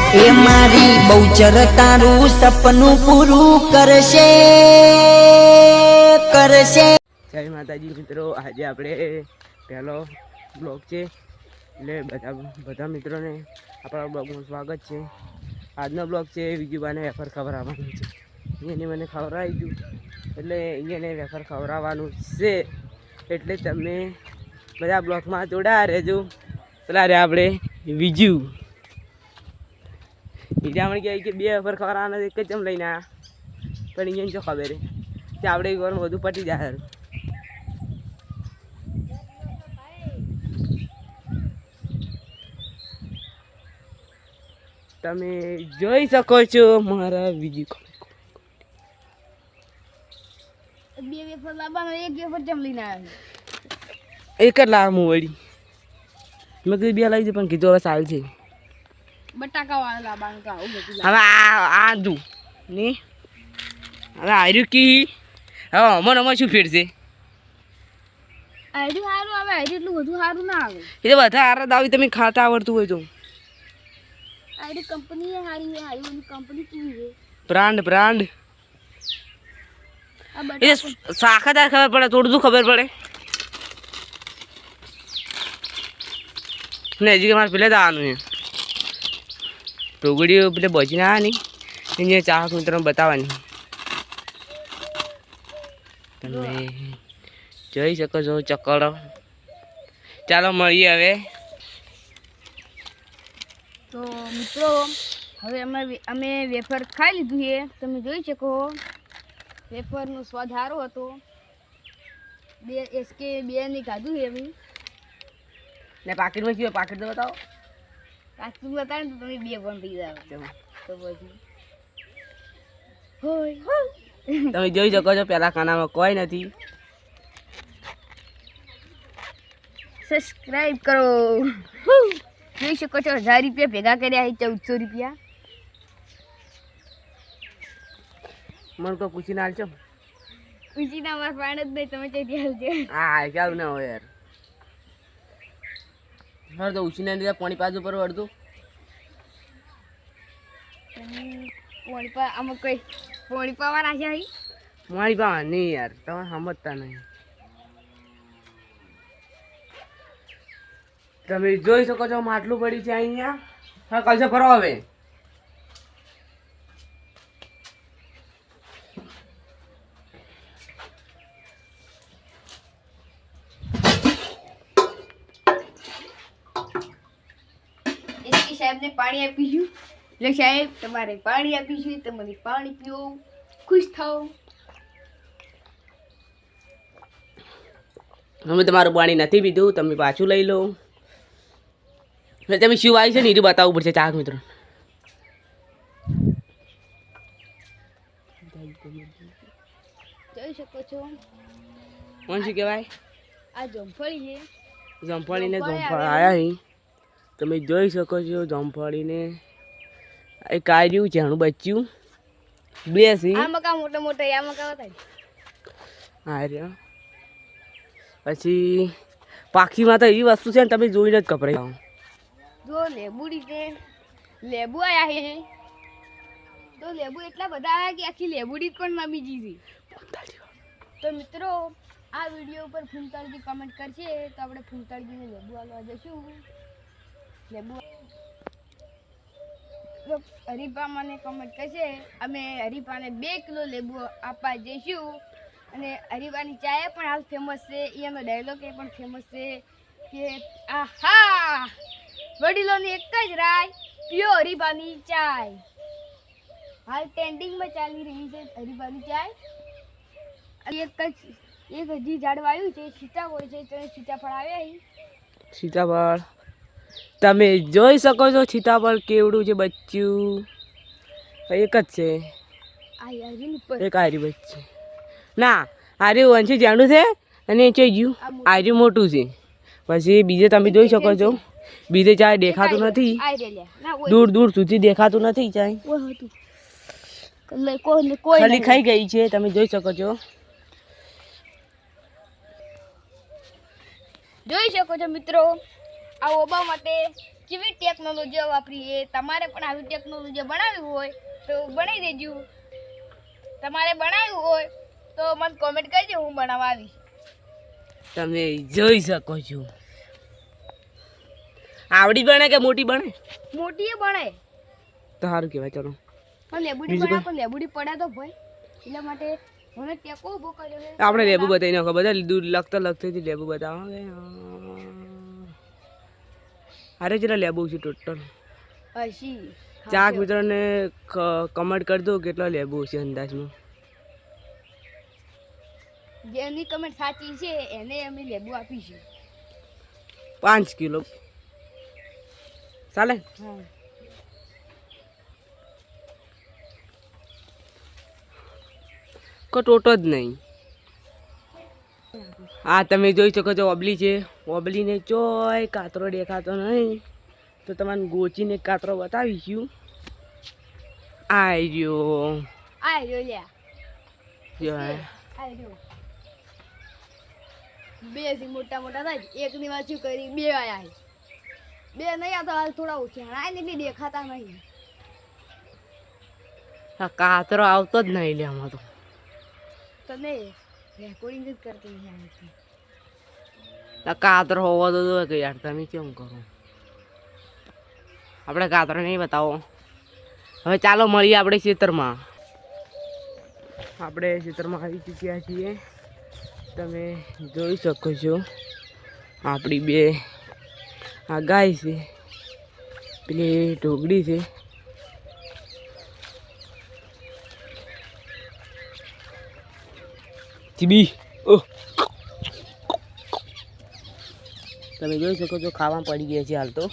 એ મારી બહુચર તારું સપનું પૂરું કરશે કરશે। જય માતાજી મિત્રો, આજે આપણે પહેલો બ્લોગ છે એટલે બધા મિત્રોને આપણા બ્લોગમાં સ્વાગત છે। આજનો બ્લોગ છે વિજુબાને વેફર ખવડાવવાનું છે। એને મને ખવડાવી દીધું એટલે એને વેફર ખવડાવવાનું છે, એટલે તમે બધા બ્લોગમાં જોડાયા રહેજો। પેલા રે આપણે વિજુ બીજામણ કહે કે 2 વેફર ખવડાવવાના એક જ લઈને આવ્યા, પણ એને શું ખબર કે આપણે એક વાર બધું પટી જાય। તમે જોઈ શકો છો મારા વિજુ 2 વેફર લાવવાનો, 1 વેફર કેમ લઈને આવ્યો? એક જ લાવું વળી, મેં કીધું 2 લાવી દે, પણ કીધું હવે સાલ છે બટાકા વાળા લાવવાનું તો આવું બધું હવે આ દુ ને હવે આર્યું કી હવે અમન શું ફેરશે? આયરું સારું આવે, આયરું એટલું બધું સારું ના આવે। એ તો બધા હારા દાવી તમે ખાતા આવડતું હોય તો આયરી કંપની એ સારી છે, આયરી કંપની કેવી છે? બ્રાન્ડ બ્રાન્ડ આ એ બટાકા શાખાદાર ખબર પડે, થોડું ખબર પડે ને। હજી મારે પેલે જવાનું છે ટોગડીઓ પેલે બચીને આવ્યા નહીં, એને ચાહક મિત્રોને બતાવવાની। તમે જોઈ શકો છો ચક્કરો। ચાલો મળીએ હવે। તો મિત્રો હવે અમે વેફર ખાઈ લીધું છે, તમે જોઈ શકો વેફરનો સ્વાદ સારો હતો। 2 SK 2 ની ખાધું છે અમે। ને પાકીટમાં શું પાકીટ તો બતાવો। પાછું બતાવે ને તો તમે 2 પણ પી જાવ તો પછી હોય। તમે જોઈ શકો છો પેલા ખાનામાં કોઈ નથી। સબસ્ક્રાઇબ કરો। જોઈ શકો છો 1000 રૂપિયા ભેગા કર્યા છે, 1400 રૂપિયા। મને તો પૂછીને હાલશો? પૂછીને અમારે પાણ જ નહીં, તમે ચેતી હાલજો। હા ચાલુ ના હોય યાર, હા તો ઉછીને લીધા પાણી પાછું પર અડધું પોણી પા આમાં કઈ પોણી પાવા રાખ્યા હી મારી પા નહીં યાર, તમે સમજતા નહીં। તમે જોઈ શકો છો માટલું પડી છે અહીંયા। હા કલશે ફરો હવે। એસપી સાહેબને પાણી આપીશું, એટલે સાહેબ તમારે પાણી આપીશું, તમારે પાણી પીવો, ખુશ થાઓ। અમે તમારું પાણી નથી પીધું, તમે પાછું લઈ લો। તમે શું આવી છે ને એ બતાવવું પડશે ચાક મિત્રો। જોઈ શકો છો કોણ શું કહેવાય? આ જમફળી છે, જમફળીને જમફળ આવ્યા અહીં તમે જોઈ શકો છો। જમફળીને એક કાર્યું ઝાણું બચ્યું 2 છે। આ મકા મોટા મોટા આ મકા હતા હા રહ્યા। પછી પાખીમાં તો એવી વસ્તુ છે ને તમે જોઈને જ કપડાં જો લેબુડી છે, લેબુ આયા છે તો લેબુ એટલા બધા આવ્યા કે આખી લેબુડી પણ મામી જીધી। તો મિત્રો આ વિડીયો ઉપર ફૂમતાળજી કમેન્ટ કરશે તો આપણે ફૂમતાળજીને લેબુ આલવા જઈશું। લેબુ હરીફા મને કમેન્ટ કરશે, અમે હરીફાને 2 કિલો લેબુ આપવા જઈશું। અને હરીફાની ચાય પણ હાલ ફેમસ છે, એનો ડાયલોગ એ પણ ફેમસ છે કે આહા વડીલોની એક જ રાય, પીઓ હરીફાની ચાય। હાલ ટ્રેન્ડિંગમાં ચાલી રહી છે હરીફાની ચાય। એક હજી ઝાડ વાવ્યું છે, સીતાફળ છે, તો સીતાફળ આવ્યા સીતાફળ તમે જોઈ શકો છો। સીતાફળ કેવડું છે બચ્ચું, એક જ છે, એક આર્યું બચ્ચું ના આર્યું વંશી જાણું છે અને એ ગયું આર્યું મોટું છે। પછી બીજે તમે જોઈ શકો છો બીજે ચાય દેખાતું નથી, દૂર દૂર સુધી દેખાતું નથી ચાય, ખાલી ખાઈ ગઈ છે તમે જોઈ શકો છો। જોઈ શકો છો મિત્રો, આ ઓબા માટે કેવી ટેકનોલોજીઓ વાપરીએ. તમારે પણ આવી ટેકનોલોજી બનાવવી હોય તો બનાવી દેજો. તમારે બનાવ્યું હોય તો મને કોમેન્ટ કરજો, હું બનાવવા આવીશ. તમે જોઈ શકો છો. આવડી બને કે મોટી બને? મોટી બને તો સારું કહેવાય. ચલો પણ લેબુડી બીજું બને, પણ લેબુડી પડે તો ભાઈ એટલા માટે મને ટેકો ઊભો કર્યો છે. આપણે લેબુ બતાવી નાખો. બધા દૂર લખતા લખતી લેબુ બતાવો. અરે જરા લેબુ છે ટોટલ. હસી ચાક મિત્રોને કમેન્ટ કરી દો કેટલા લેબુ છે અંદાજમાં. જેની કમેન્ટ સાચી છે એને અમે લેબુ આપીશું. 5 કિલો ચાલે? હા. ટોટો જ નહીં. હા તમે જોઈ શકો છો ઓબલી છે. ઓબલીને ચોય કાતરો દેખાતો નહીં તો તમારે ગોચીને કાતરો બતાવીશું. આ રહ્યો. આ રહ્યો લ્યા. જો આ રહ્યો. બે થી મોટા મોટા થાય. એકની વાત શું કરી, બે આયા છે. બે નહીં આવતા, હાલ થોડા ઓછા એટલે દેખાતા નહીં. આ કાતરો આવતો જ નહીં લે આમાં તો. તને રેકોર્ડિંગ જ કરતી નથી. આ કાતરો હોવો તો કે યાર તમે કેમ કરો? આપણે કાતરો નહીં બતાવો. હવે ચાલો મળીએ આપણે ખેતરમાં. આપણે ખેતરમાં આવી ચૂક્યા છીએ. તમે જોઈ શકો છો આપણી બે આ ગાય છે, પેલી ઢોકળી છે. ચીબી ઓહ, તમે જોઈ શકો છો ખાવા પડી ગયા છે હાલ તો.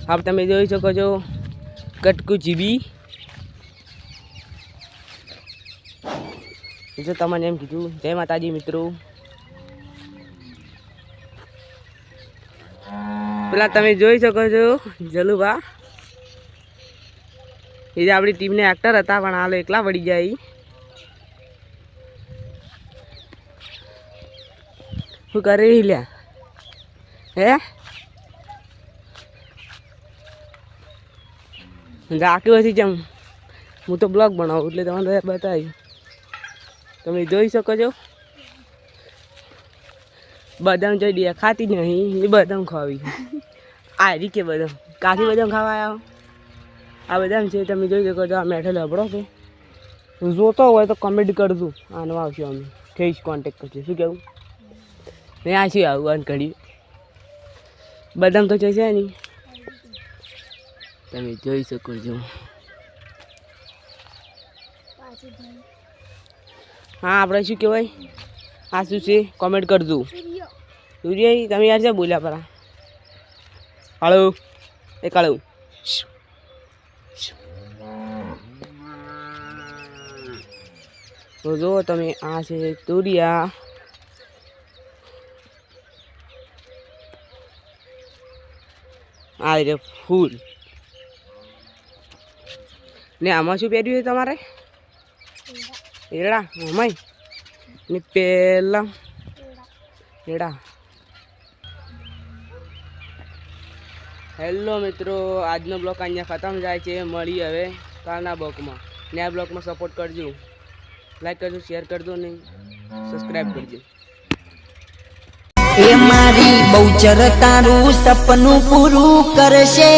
હવે તમે જોઈ શકો છો કટકુ ચીબી. જો તમને એમ કીધું જય માતાજી મિત્રો. પેલા તમે જોઈ શકો છો જલુભા, એ જે આપણી ટીમને એક્ટર હતા પણ હાલ એકલા પડી જાય. શું કરી લ્યા હે? રાખ્યું હશે જેમ હું તો બ્લોગ બનાવું એટલે તમને બતાવ્યું. તમે જોઈ શકો છો બદામ જોઈ દેખાતી નહીં, એ બદામ ખાવી. આ રી કે બદામ કાફી બદામ ખાવા આવ્યા. આ બદામ છે તમે જોઈ શકો છો. આ મેઠો લબડો છે. જોતો હોય તો કમેન્ટ કરજો. આનો આવશે અમે કહીશ, કોન્ટેક્ટ કરજો. શું કહેવું? નહીં આ શું આવું અન કરી બદામ તો છે નહીં. તમે જોઈ શકો છો. હા આપણે શું કહેવાય, આ શું છે કોમેન્ટ કરજો. સૂર્ય તમે યાર છે બોલ્યા પરા. હાલો એ કાળું તો જો તમે આ છે તુરિયા. આ રે ફૂલ ને આમાં શું પહેર્યું છે તમારે? એડા આમાંય ને પેલા એડા. હેલો મિત્રો, આજનો બ્લોગ અહીંયા ખતમ જાય છે. મળી હવે કાલના બ્લોગમાં. ને આ બ્લોગમાં સપોર્ટ કરજો, લાઈક કરજો, શેર કરજો ને સબસ્ક્રાઈબ કરજો. એ મારી બહુચર તારું સપનું પૂરું કરશે.